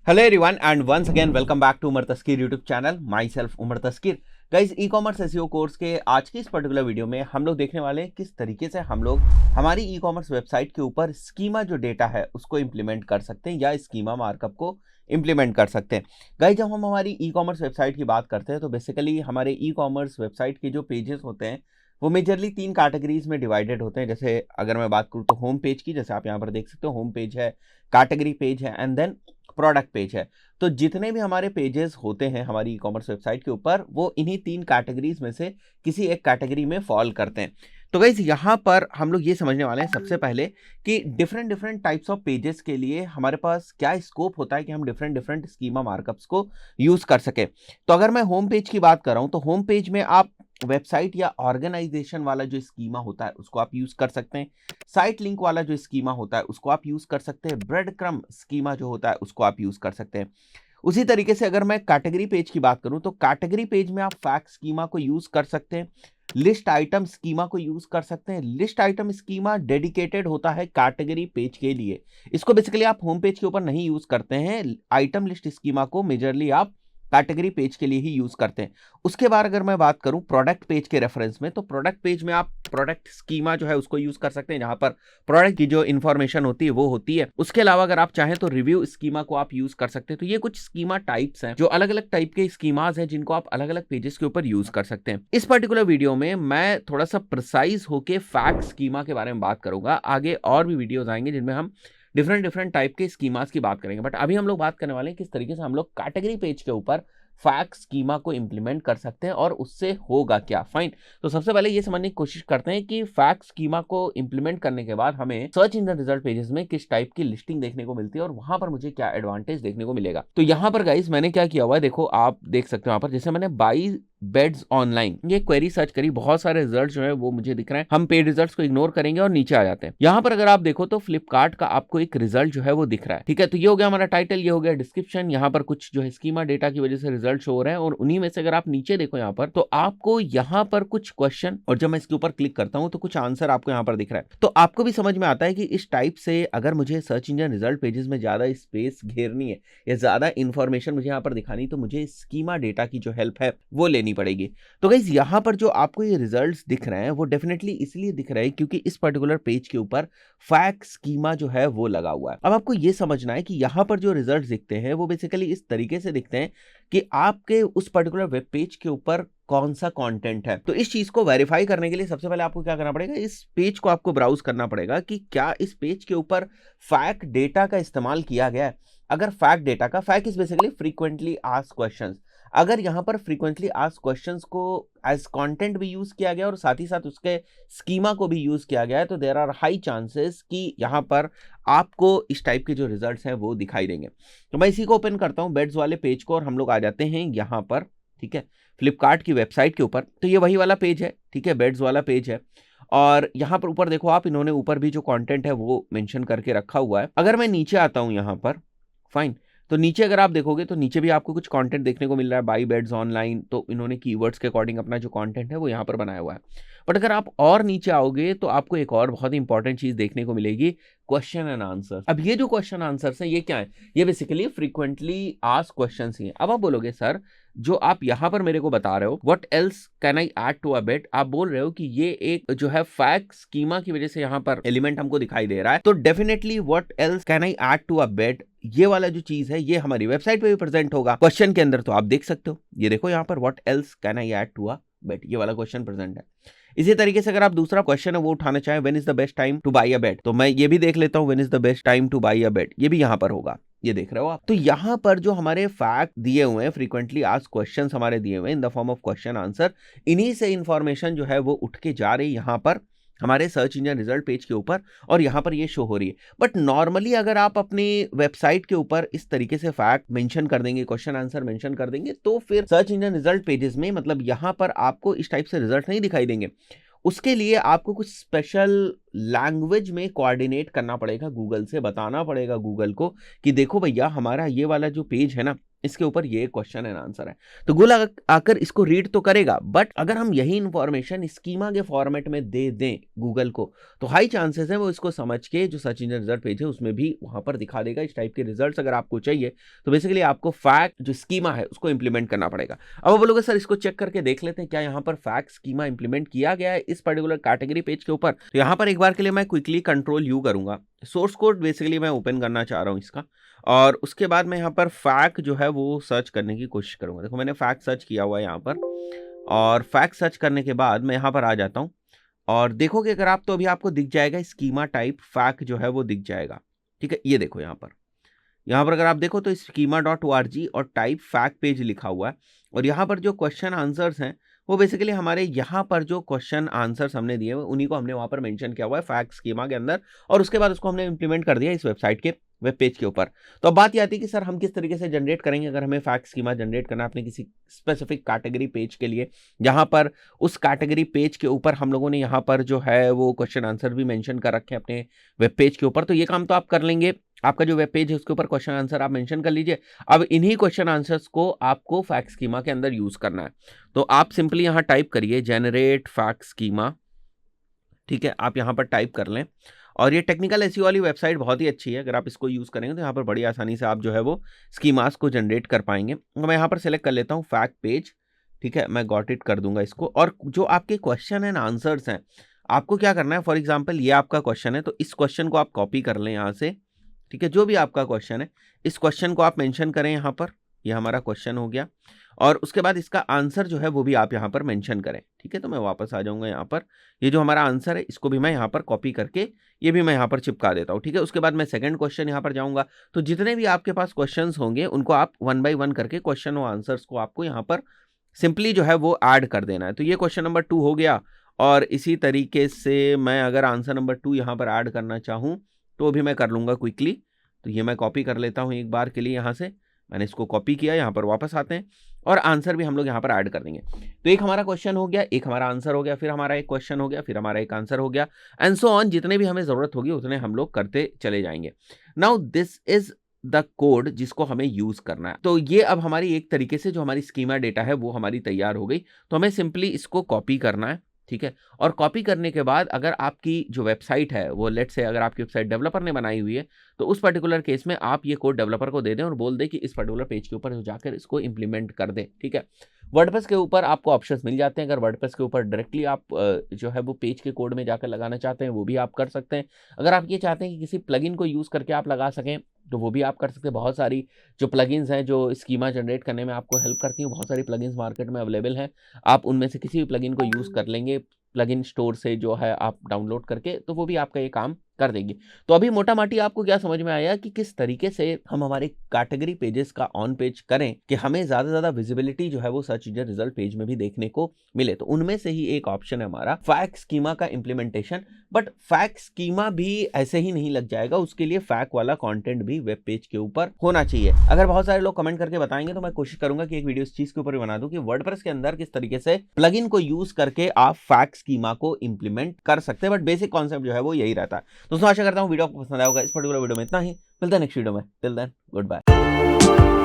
Hello everyone and once again welcome back to Umar Taskeer YouTube channel. Myself Umar Taskeer. Guys ecommerce SEO course के आज की इस particular video में हम लोग देखने वाले हैं किस तरीके से हम लोग हमारी ई कॉमर्स वेबसाइट के ऊपर स्कीमा जो डेटा है उसको इंप्लीमेंट कर सकते हैं या स्कीमा मार्कअप को इंप्लीमेंट कर सकते हैं। गाइज जब हम हमारी ई कॉमर्स वेबसाइट की बात करते हैं तो बेसिकली हमारे ई कॉमर्स वेबसाइट के जो पेजेस होते हैं वो मेजरली 3 कैटेगरीज में डिवाइडेड होते हैं। जैसे अगर मैं बात करूँ तो होम पेज की, जैसे आप यहाँ पर देख सकते हो, होम पेज है, कैटेगरी पेज है एंड देन प्रोडक्ट पेज है। तो जितने भी हमारे पेजेस होते हैं हमारी ई कॉमर्स वेबसाइट के ऊपर वो इन्हीं 3 कैटेगरीज में से किसी एक कैटेगरी में फॉल करते हैं। तो गाइस यहाँ पर हम लोग ये समझने वाले हैं सबसे पहले कि different different types of pages के लिए हमारे पास क्या स्कोप होता है कि हम डिफरेंट डिफरेंट स्कीमा मार्कअप्स को यूज कर सके। तो अगर मैं होम पेज की बात कर रहा हूं तो होम पेज में आप वेबसाइट या ऑर्गेनाइजेशन वाला जो स्कीमा होता है उसको आप यूज कर सकते हैं। साइट लिंक वाला जो स्कीमा होता है उसको आप यूज कर सकते हैं। ब्रेड क्रम स्कीमा जो होता है उसको आप यूज कर सकते हैं। उसी तरीके से अगर मैं कैटेगरी पेज की बात करूं तो कैटेगरी पेज में आप फैक्ट स्कीमा को यूज कर सकते हैं। लिस्ट आइटम स्कीमा को यूज कर सकते हैं। लिस्ट आइटम स्कीमा डेडिकेटेड होता है कैटेगरी पेज के लिए। इसको बेसिकली आप होम पेज के ऊपर नहीं यूज करते हैं। आइटम लिस्ट स्कीमा को मेजरली आप कैटेगरी पेज के लिए ही यूज करते हैं। उसके बाद अगर मैं बात करूं प्रोडक्ट पेज के रेफरेंस में तो प्रोडक्ट पेज में आप प्रोडक्ट स्कीमा जो है उसको यूज कर सकते हैं, जहां पर प्रोडक्ट की जो इंफॉर्मेशन होती है वो होती है। उसके अलावा अगर आप चाहें तो रिव्यू स्कीमा को आप यूज कर सकते हैं। तो ये कुछ स्कीमा टाइप्स हैं जो अलग अलग टाइप के स्कीमाज हैं जिनको आप अलग अलग पेजेस के ऊपर यूज कर सकते हैं। इस पर्टिकुलर वीडियो में मैं थोड़ा सा प्रिसाइज होके फैक्ट स्कीमा के बारे में बात करूंगा। आगे और भी वीडियोज आएंगे जिनमें हम डिफरेंट डिफरेंट टाइप के स्कीमास की बात करेंगे, बट अभी हम लोग बात करने वाले हैं किस तरीके से हम लोग कैटेगरी पेज के ऊपर फैक्ट स्कीमा को इंप्लीमेंट कर सकते हैं और उससे होगा क्या। फाइन, तो सबसे पहले ये समझने की कोशिश करते हैं कि फैक्ट स्कीमा को इंप्लीमेंट करने के बाद हमें सर्च इंजन रिजल्ट पेजेस में किस टाइप की लिस्टिंग देखने को मिलती है और वहां पर मुझे क्या एडवांटेज देखने को मिलेगा। तो यहाँ पर गाइस मैंने क्या किया हुआ है, देखो आप देख सकते हो यहाँ पर, जैसे मैंने बाई बेड्स ऑनलाइन ये क्वेरी सर्च करी, बहुत सारे रिजल्ट जो है वो मुझे दिख रहे हैं। हम पेड रिजल्ट्स को इग्नोर करेंगे और नीचे आ जाते हैं। यहाँ पर अगर आप देखो तो फ्लिपकार्ट का आपको एक रिजल्ट जो है वो दिख रहा है। ठीक है, तो ये हो गया हमारा टाइटल, ये हो गया डिस्क्रिप्शन। यहाँ पर कुछ जो है स्कीमा डेटा की वजह से रिजल्ट शो हो रहे हैं और उन्हीं में से अगर आप नीचे देखो यहाँ पर तो आपको यहाँ पर कुछ क्वेश्चन, और जब मैं इसके ऊपर क्लिक करता हूँ तो कुछ आंसर आपको यहाँ पर दिख रहा है। तो आपको भी समझ में आता है कि इस टाइप से अगर मुझे सर्च इंजन रिजल्ट पेजेस में ज्यादा स्पेस घेरनी है या ज्यादा इंफॉर्मेशन मुझे यहाँ पर दिखानी तो मुझे स्कीमा डेटा की जो हेल्प है वो लेनी पड़ेगी। तो गाइस यहाँ पर जो आपको ये रिजल्ट्स दिख रहे हैं वो डेफिनेटली इसलिए दिख रहे हैं क्योंकि इस पर्टिकुलर पेज के ऊपर फैक्ट स्कीमा जो है वो लगा हुआ है। अब आपको ये समझना है कि यहाँ पर जो रिजल्ट्स दिखते हैं वो बेसिकली इस तरीके से दिखते हैं कि आपके उस पर्टिकुलर वेब पेज के ऊपर कौन सा कंटेंट है। तो इस चीज को वेरीफाई करने के लिए सबसे पहले आपको क्या करना पड़ेगा, इस पेज को आपको ब्राउज करना पड़ेगा कि क्या इस पेज के ऊपर फैक्ट डेटा का इस्तेमाल किया गया है। अगर फैक्ट डेटा का, fact is basically frequently asked questions, अगर यहाँ पर फ्रीक्वेंटली आस्क्ड क्वेश्चंस को एज कंटेंट भी यूज किया गया और साथ ही साथ उसके स्कीमा को भी यूज किया गया है तो देयर आर हाई चांसेस कि यहाँ पर आपको इस टाइप के जो रिजल्ट्स हैं वो दिखाई देंगे। तो मैं इसी को ओपन करता हूँ बेड्स वाले पेज को और हम लोग आ जाते हैं यहाँ पर। ठीक है, फ्लिपकार्ट की वेबसाइट के ऊपर। तो ये वही वाला पेज है, ठीक है, बेड्स वाला पेज है। और यहाँ पर ऊपर देखो आप, इन्होंने ऊपर भी जो कंटेंट है वो मेंशन करके रखा हुआ है। अगर मैं नीचे आता हूँ यहाँ पर, फाइन, तो नीचे अगर आप देखोगे तो नीचे भी आपको कुछ कंटेंट देखने को मिल रहा है, बाई बेड्स ऑनलाइन। तो इन्होंने कीवर्ड्स के अकॉर्डिंग अपना जो कंटेंट है वो यहाँ पर बनाया हुआ है। बट अगर आप और नीचे आओगे तो आपको एक और बहुत ही इंपॉर्टेंट चीज देखने को मिलेगी, क्वेश्चन एंड आंसर। अब ये जो क्वेश्चन आंसर्स हैं ये क्या है, ये बेसिकली फ्रीक्वेंटली आस्क्ड क्वेश्चंस ही हैं। अब आप बोलोगे सर जो आप यहाँ पर मेरे को बता रहे हो what else can I add to a bet, आप बोल रहे हो कि ये एक जो है फैक्ट स्कीमा की वजह से यहाँ पर एलिमेंट हमको दिखाई दे रहा है। तो definitely what else can I add to a bet ये वाला जो चीज है ये हमारी वेबसाइट पे भी प्रेजेंट होगा क्वेश्चन के अंदर। तो आप देख सकते हो, ये देखो यहाँ पर what else can I add to a bet, ये वाला क्वेश्चन प्रेजेंट है। इसी तरीके से अगर आप दूसरा क्वेश्चन है वो उठाना चाहें, when is the best time to buy a bet, तो मैं ये भी देख लेता हूँ, when is the best time to buy a bet, ये भी यहाँ पर होगा, ये देख रहे हो आप। तो यहाँ पर जो हमारे फैक्ट दिए हुए हैं, फ्रीक्वेंटली आस्क्ड क्वेश्चंस हमारे दिए हुए हैं in the form of question answer, इन्हीं से इंफॉर्मेशन जो है वो उठ के जा रही है यहाँ पर हमारे सर्च इंजन रिजल्ट पेज के ऊपर और यहाँ पर ये शो हो रही है। बट नॉर्मली अगर आप अपनी वेबसाइट के ऊपर इस तरीके से फैक्ट मेंशन कर देंगे, क्वेश्चन आंसर मेंशन कर देंगे, तो फिर सर्च इंजन रिजल्ट पेजेस में मतलब यहाँ पर आपको इस टाइप से रिजल्ट नहीं दिखाई देंगे। उसके लिए आपको कुछ स्पेशल लैंग्वेज में कोऑर्डिनेट करना पड़ेगा, गूगल से बताना पड़ेगा गूगल को कि देखो भैया हमारा ये वाला जो पेज है ना इसके ऊपर ये क्वेश्चन एंड आंसर है। तो गूगल आकर इसको रीड तो करेगा, बट अगर हम यही इंफॉर्मेशन स्कीमा के फॉर्मेट में दे दें गूगल को, तो हाई चांसेस है वो इसको समझ के जो सर्च इंजन रिजल्ट पेज है उसमें भी वहां पर दिखा देगा। इस टाइप के रिजल्ट्स अगर आपको चाहिए तो बेसिकली आपको फैक्ट जो स्कीमा है उसको इंप्लीमेंट करना पड़ेगा। अब वो बोलोगे सर इसको चेक करके देख लेते हैं क्या यहाँ पर फैक्ट स्कीमा इंप्लीमेंट किया गया है इस पर्टिकुलर कैटेगरी पेज के ऊपर। तो यहाँ पर एक बार के लिए मैं क्विकली कंट्रोल यू करूंगा, सोर्स कोड बेसिकली मैं ओपन करना चाह रहा हूँ इसका, और उसके बाद मैं यहाँ पर फैक्ट जो है वो सर्च करने की कोशिश करूंगा। देखो मैंने फैक्ट सर्च किया हुआ है यहाँ पर, और फैक्ट सर्च करने के बाद मैं यहाँ पर आ जाता हूँ और देखोगे अगर आप तो अभी आपको दिख जाएगा स्कीमा टाइप फैक्ट जो है वो दिख जाएगा। ठीक है, ये देखो यहाँ पर अगर आप देखो तो schema.org और टाइप फैक्ट पेज लिखा हुआ है, और यहाँ पर जो क्वेश्चन आंसर्स हैं वो बेसिकली हमारे यहाँ पर जो क्वेश्चन आंसर्स हमने दिए हुए उन्हीं को हमने वहाँ पर मेंशन किया हुआ है फैक्ट स्कीमा के अंदर, और उसके बाद उसको हमने इंप्लीमेंट कर दिया इस वेबसाइट के वेब पेज के ऊपर। तो अब बात ये आती है कि सर हम किस तरीके से जनरेट करेंगे अगर हमें फैक्ट स्कीमा जनरेट करना है अपने किसी स्पेसिफिक कैटेगरी पेज के लिए, जहां पर उस कैटेगरी पेज के ऊपर हम लोगों ने यहाँ पर जो है वो क्वेश्चन आंसर भी मेंशन कर रखे हैं अपने वेब पेज के ऊपर। तो ये काम तो आप कर लेंगे, आपका जो वेब पेज है उसके ऊपर क्वेश्चन आंसर आप मेंशन कर लीजिए। अब इन्हीं क्वेश्चन आंसर्स को आपको फैक्ट स्कीमा के अंदर यूज करना है। तो आप सिंपली यहाँ टाइप करिए जनरेट फैक्ट स्कीमा। ठीक है, आप यहाँ पर टाइप कर लें, और ये टेक्निकल एसईओ वाली वेबसाइट बहुत ही अच्छी है, अगर आप इसको यूज़ करेंगे तो यहाँ पर बड़ी आसानी से आप जो है वो स्कीमास को जनरेट कर पाएंगे। तो मैं यहाँ पर सेलेक्ट कर लेता हूँ फैक्ट पेज। ठीक है, मैं गॉट इट कर दूंगा इसको, और जो आपके क्वेश्चन एंड आंसर्स हैं आपको क्या करना है, फॉर एग्जाम्पल ये आपका क्वेश्चन है तो इस क्वेश्चन को आप कॉपी कर लें यहाँ से। ठीक है, जो भी आपका क्वेश्चन है इस क्वेश्चन को आप मेंशन करें यहाँ पर, ये हमारा क्वेश्चन हो गया, और उसके बाद इसका आंसर जो है वो भी आप यहाँ पर मेंशन करें। ठीक है, तो मैं वापस आ जाऊंगा यहाँ पर, ये जो हमारा आंसर है इसको भी मैं यहाँ पर कॉपी करके ये भी मैं यहाँ पर चिपका देता हूँ। ठीक है, उसके बाद मैं सेकंड क्वेश्चन यहाँ पर जाऊंगा। तो जितने भी आपके पास क्वेश्चंस होंगे उनको आप 1 बाय 1 करके क्वेश्चन और आंसर्स को आपको यहाँ पर सिंपली जो है वो ऐड कर देना है। तो ये क्वेश्चन नंबर 2 हो गया, और इसी तरीके से मैं अगर आंसर नंबर 2 यहाँ पर ऐड करना चाहूँ तो भी मैं कर लूँगा क्विकली। तो ये मैं कॉपी कर लेता हूँ एक बार के लिए, यहाँ से मैंने इसको कॉपी किया, यहाँ पर वापस आते हैं और आंसर भी हम लोग यहाँ पर ऐड कर देंगे। तो एक हमारा क्वेश्चन हो गया, एक हमारा आंसर हो गया, फिर हमारा एक क्वेश्चन हो गया, फिर हमारा एक आंसर हो गया, एंड सो ऑन। जितने भी हमें जरूरत होगी उतने हम लोग करते चले जाएंगे। Now this is the code जिसको हमें यूज करना है। तो ये अब हमारी एक तरीके से जो हमारी स्कीमा डेटा है वो हमारी तैयार हो गई। तो हमें सिंपली इसको कॉपी करना है। ठीक है, और कॉपी करने के बाद अगर आपकी जो वेबसाइट है वो लेट्स से अगर आपकी वेबसाइट डेवलपर ने बनाई हुई है तो उस पर्टिकुलर केस में आप ये कोड डेवलपर को दे दें और बोल दें कि इस पर्टिकुलर पेज के ऊपर जाकर इसको इंप्लीमेंट कर दें। ठीक है, वर्डप्रेस के ऊपर आपको ऑप्शंस मिल जाते हैं। अगर वर्डप्रेस के ऊपर डायरेक्टली आप जो है वो पेज के कोड में जाकर लगाना चाहते हैं वो भी आप कर सकते हैं। अगर आप ये चाहते हैं कि किसी प्लगइन को यूज़ करके आप लगा सकें तो वो भी आप कर सकते हैं। बहुत सारी जो प्लगइन्स हैं जो स्कीमा जनरेट करने में आपको हेल्प करती हैं, बहुत सारी प्लगइन्स मार्केट में अवेलेबल हैं। आप उनमें से किसी भी प्लगइन को यूज़ कर लेंगे प्लगइन स्टोर से जो है आप डाउनलोड करके, तो वो भी आपका ये काम कर देंगे। तो अभी मोटा माटी आपको क्या समझ में आया कि किस तरीके से हम हमारे कैटेगरी पेजेस का ऑन पेज करें कि हमें ज्यादा से ज्यादा विजिबिलिटी जो है वो सर्च इंजन रिजल्ट पेज में भी देखने को मिले। तो उनमें से ही एक ऑप्शन है हमारा फैक्ट स्कीमा का इंप्लीमेंटेशन। बट फैक्ट स्कीमा भी ऐसे ही नहीं लग जाएगा, उसके लिए फैक्ट वाला कंटेंट भी वेब पेज के ऊपर होना चाहिए। अगर बहुत सारे लोग कमेंट करके बताएंगे तो मैं कोशिश करूंगा कि एक वीडियो इस चीज के ऊपर भी बना दूं कि वर्डप्रेस के अंदर किस तरीके से प्लगइन को यूज करके आप फैक्ट स्कीमा को इंप्लीमेंट कर सकते हैं। बट बेसिक कॉन्सेप्ट जो है वो यही रहता है। दोस्तों आशा करता हूँ वीडियो आपको पसंद आया होगा। इस पर्टिकुलर वीडियो में इतना ही, मिलता है नेक्स्ट वीडियो में। Till then good bye.